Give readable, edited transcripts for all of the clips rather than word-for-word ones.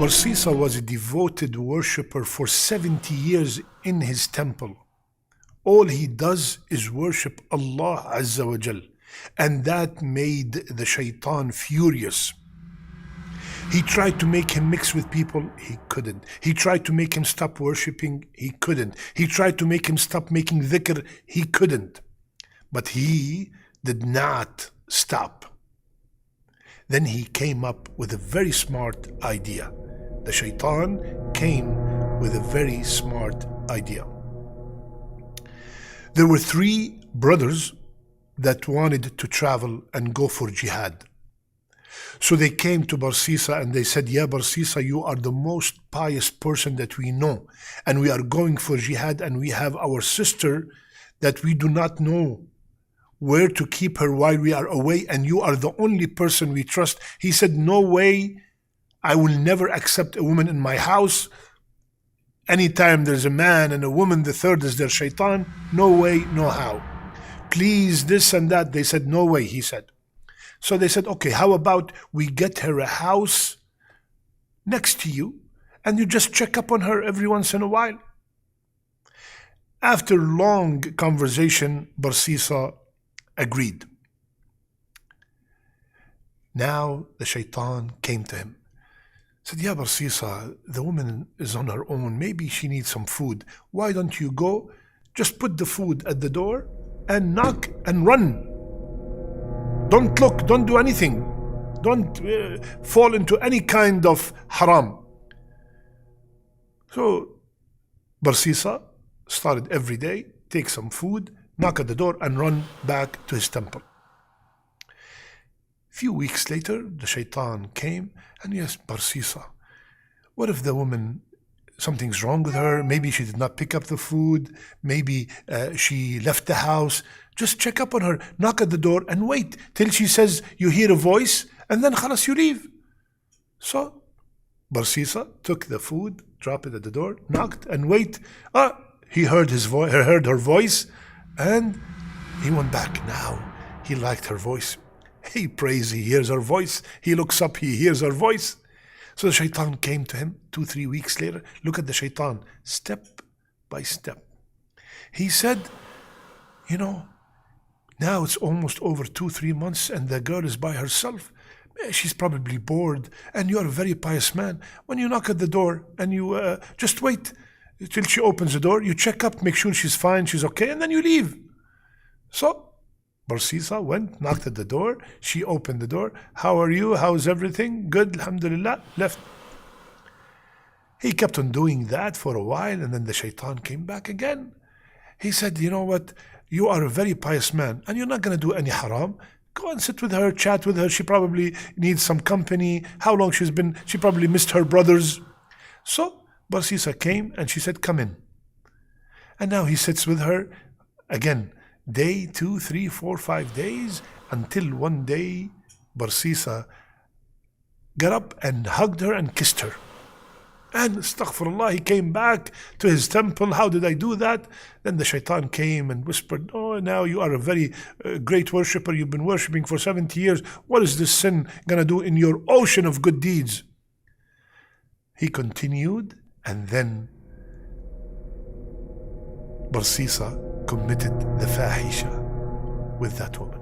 Barsisa was a devoted worshipper for 70 years in his temple. All he does is worship Allah Azza wa Jal, and that made the shaitan furious. He tried to make him mix with people, he couldn't. He tried to make him stop worshipping, he couldn't. He tried to make him stop making dhikr, he couldn't. But he did not stop. Then he came up with a very smart idea. The shaitan came with a very smart idea. There were 3 brothers that wanted to travel and go for jihad. So they came to Barsisa and they said, "Ya Barsisa, you are the most pious person that we know, and we are going for jihad, and we have our sister that we do not know where to keep her while we are away, and you are the only person we trust." He said, "No way, I will never accept a woman in my house. Anytime there's a man and a woman, the third is their shaitan. No way, no how. Please, this and that." They said, "No way," he said. So they said, "Okay, how about we get her a house next to you and you just check up on her every once in a while?" After long conversation, Barsisa agreed. Now the shaitan came to him. Said, "Ya Barsisa, the woman is on her own. Maybe she needs some food. Why don't you go, just put the food at the door and knock and run. Don't look, don't do anything. Don't fall into any kind of haram." So Barsisa started every day, take some food, knock at the door and run back to his temple. Few weeks later, the shaitan came and, "Yes, Barsisa, what if the woman, something's wrong with her? Maybe she did not pick up the food. Maybe she left the house. Just check up on her, knock at the door and wait till she says you hear a voice, and then khalas, you leave." So Barsisa took the food, dropped it at the door, knocked and wait. He heard heard her voice, and he went back. Now he liked her voice. He prays, he hears her voice. He looks up, he hears her voice. So the shaitan came to him 2-3 weeks later. Look at the shaitan, step by step. He said, now it's almost over 2-3 months and the girl is by herself. She's probably bored, and you're a very pious man. When you knock at the door and you just wait till she opens the door, you check up, make sure she's fine, she's okay, and then you leave. So Barsisa went, knocked at the door, she opened the door. "How are you? How's everything?" "Good, alhamdulillah," left. He kept on doing that for a while, and then the shaitan came back again. He said, "You know what? You are a very pious man, and you're not going to do any haram. Go and sit with her, chat with her. She probably needs some company. How long she probably missed her brothers." So Barsisa came, and she said, "Come in." And now he sits with her again. Day 2, 3, 4, 5 days, until one day Barsisa got up and hugged her and kissed her. And astaghfirullah, he came back to his temple. "How did I do that?" Then the shaitan came and whispered, "Oh, now you are a very great worshipper. You've been worshipping for 70 years. What is this sin going to do in your ocean of good deeds?" He continued, and then Barsisa committed the fahisha with that woman.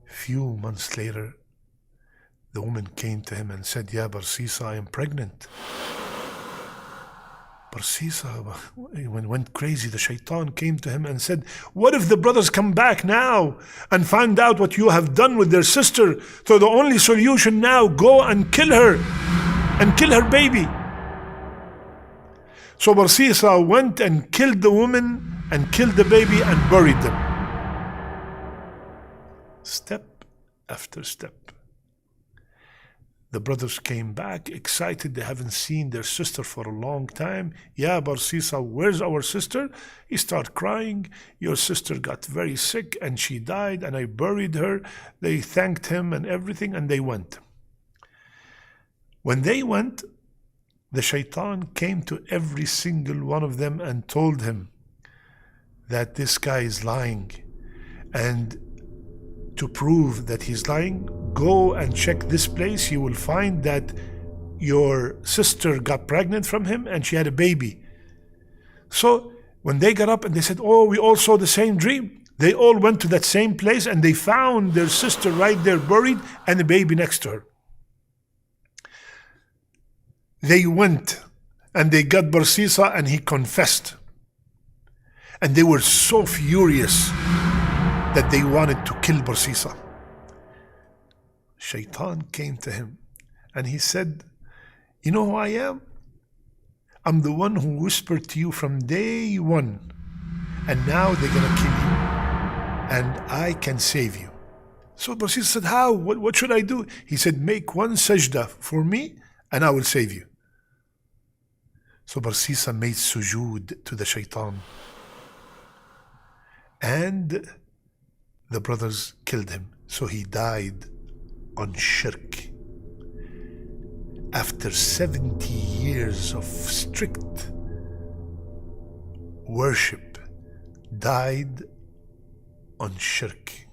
Few months later, the woman came to him and said, "Ya Barsisa, I am pregnant." Barsisa went crazy. The shaitan came to him and said, "What if the brothers come back now and find out what you have done with their sister? So the only solution now, go and kill her and kill her baby." So Barsisa went and killed the woman and killed the baby and buried them. Step after step. The brothers came back excited. They haven't seen their sister for a long time. "Ya Barsisa, where's our sister?" He started crying. "Your sister got very sick and she died and I buried her." They thanked him and everything, and they went. When they went, the shaitan came to every single one of them and told him that this guy is lying. And to prove that he's lying, go and check this place. You will find that your sister got pregnant from him and she had a baby. So when they got up and they said, oh, we all saw the same dream, they all went to that same place and they found their sister right there buried and the baby next to her. They went and they got Barsisa and he confessed. And they were so furious that they wanted to kill Barsisa. Shaitan came to him and he said, you know who I am? I'm the one who whispered to you from day one, and now they're gonna kill you, and I can save you. So Barsisa said, how? What should I do? He said, make one sajda for me and I will save you. So Barsisa made sujood to the shaitan, and the brothers killed him. So he died on shirk. After 70 years of strict worship, died on shirk.